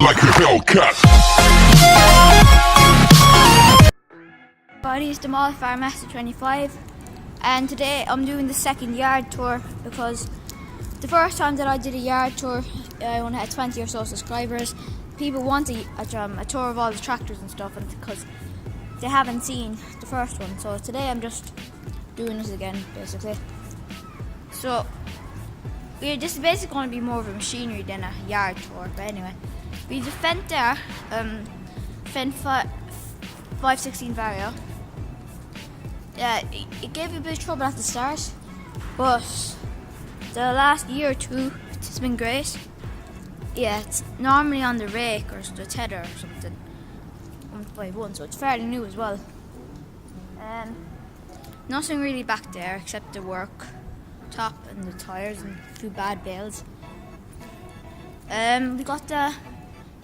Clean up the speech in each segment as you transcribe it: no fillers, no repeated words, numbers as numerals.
like a Hellcat. Body is the Mall Farm Master 25, and today I'm doing the second yard tour because the first time that I did a yard tour I only had 20 or so subscribers. People want a tour of all the tractors and stuff, and because they haven't seen the first one, so today I'm just doing this again basically. So this is basically going to be more of a machinery than a yard tour, but anyway, we just Fendt there, Fendt 516 Vario. Yeah, it gave me a bit of trouble at the start, but the last year or two it's been great. Yeah, it's normally on the rake or the tether or something, 151, so it's fairly new as well. Nothing really back there except the work top and the tyres and a few bad bales. We got the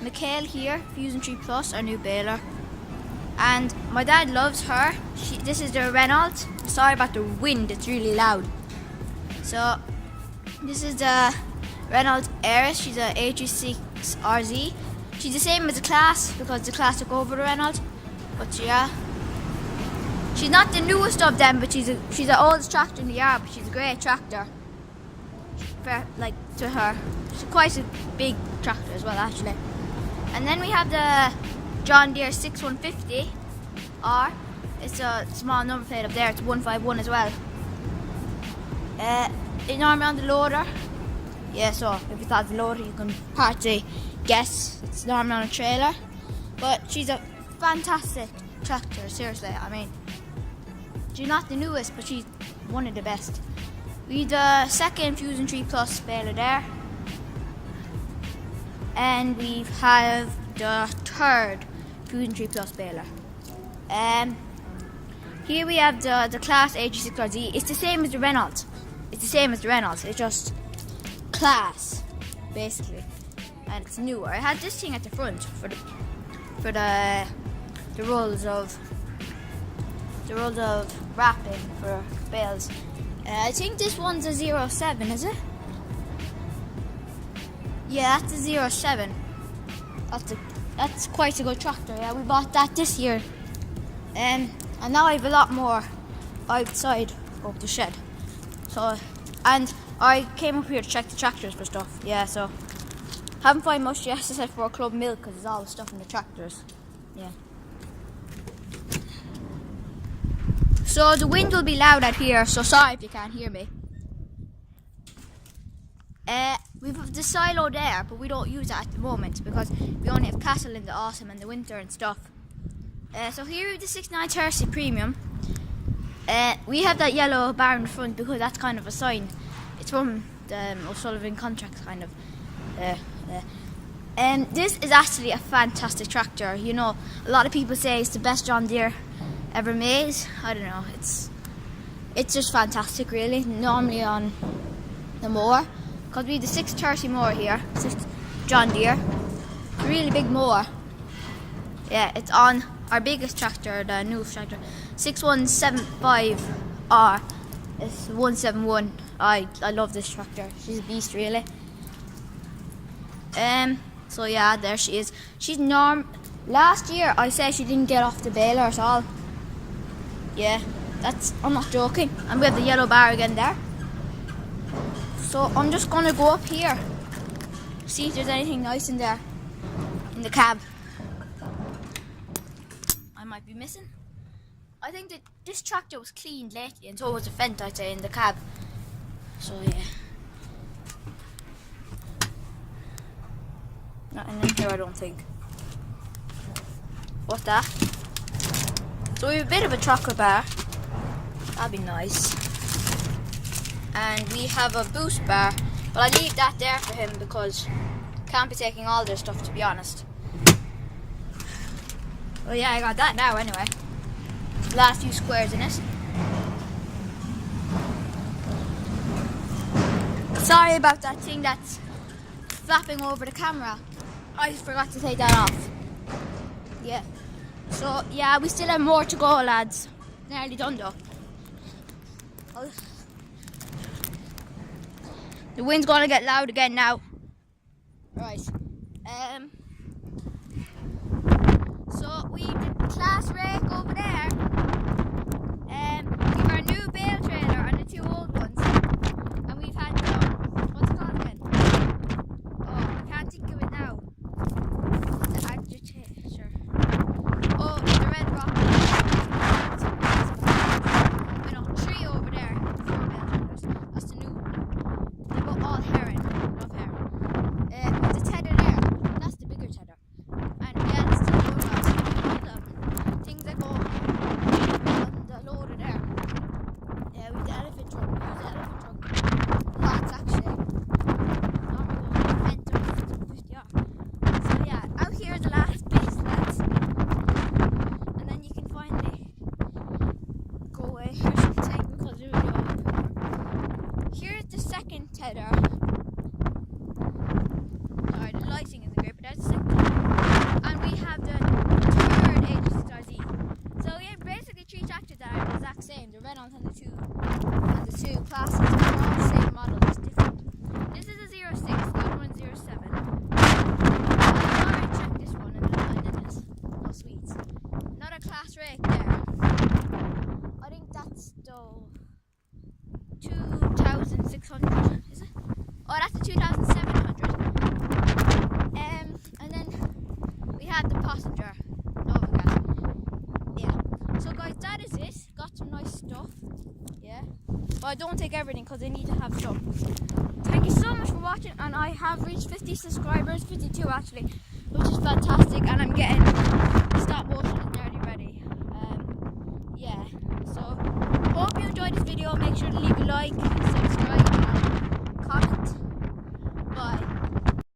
McHale here, Fusion 3 Plus, our new baler. And my dad loves her. This is the Renault. Sorry about the wind, it's really loud. So this is the Renault Aris. She's a A36 RZ. She's the same as the Class because the Class took over the Renault. But yeah, she's not the newest of them, but she's the oldest tractor in the yard. But she's a great tractor. Like to her, she's quite a big tractor as well, actually. And then we have the John Deere 6150 R. It's a small number plate up there. It's 151 as well. It's normally on the loader. Yeah, so if you thought the loader, you can partly guess it's normally on a trailer. But she's a fantastic tractor, seriously. I mean, she's not the newest, but she's one of the best. We have the second Fusion 3 Plus baler there. And we have the third Fusion 3 Plus baler. Here we have the Class A36RZ. It's the same as the Renault. It's just Class, basically, and it's newer. It has this thing at the front for the rolls of wrapping for bales. I think this one's a 07, is it? Yeah, that's a 07. That's quite a good tractor. Yeah, we bought that this year, and now I have a lot more outside of the shed. So, and I came up here to check the tractors for stuff. Yeah, so haven't found much yet except for Club Milk because there's all the stuff in the tractors. Yeah. So the wind will be loud out here. So sorry if you can't hear me. We have the silo there, but we don't use that at the moment because we only have cattle in the autumn and the winter and stuff. So here we have the 6930 Premium. We have that yellow bar in the front because that's kind of a sign. It's from the O'Sullivan contract, kind of. This is actually a fantastic tractor. You know, a lot of people say it's the best John Deere ever made. I don't know. It's just fantastic, really. Normally on the mower, because we have the 630 mower here, John Deere, really big mower. Yeah, it's on our biggest tractor, the newest tractor, 6175R. It's 171. I love this tractor. She's a beast, really. So yeah, there she is. She's last year I said she didn't get off the baler at all. Yeah, I'm not joking. And we have the yellow bar again there. So I'm just gonna go up here, see if there's anything nice in there, in the cab. I might be missing. I think that this tractor was cleaned lately, and so was the Fendt, I'd say, in the cab. So yeah. Nothing in here, I don't think. What's that? So we have a bit of a chocolate bar. That'd be nice. And we have a boost bar, but I leave that there for him because can't be taking all their stuff, to be honest. Well, yeah, I got that now anyway. Last few squares in it. Sorry about that thing that's flapping over the camera. I forgot to take that off. Yeah. So, yeah, we still have more to go, lads. Nearly done though. The wind's gonna get loud again now. Right. we did the class rake over there. We've our new bale trailer and the 2 old ones. And we've had what's it called again? Oh, I can't think of it now. The agitator. Oh, the red rock. You know, 3 over there. 4 bale trailers. That's the new one. They're both all herring. Love herring. With the tether there. That's the bigger tether. And yeah, that's the load of things that go on the loader there. Yeah, with the elephant truck. We use the elephant truck. Lots actually. Not going 50 off. So yeah, out here are the last base lads. And then you can finally go away or something because it will go. Here's the second tether. Sorry, the lighting isn't great, but that's the second tether. And we have the third H6RZ. So yeah, basically 3 tractors that are the exact same. The red ones and the two classes. They're all the same model, just different. This is a 06, the other one's 07. I've already checked this one and it is. No sweets. Another class rake there. I think that's the 2,600, is it? Oh, that's the 2,700. And then we have the passenger. Yeah. So guys, that is it. Got some nice stuff. Yeah. But I don't take everything because I need to have some. Thank you so much for watching, and I have reached 50 subscribers, 52 actually, which is fantastic, and I'm getting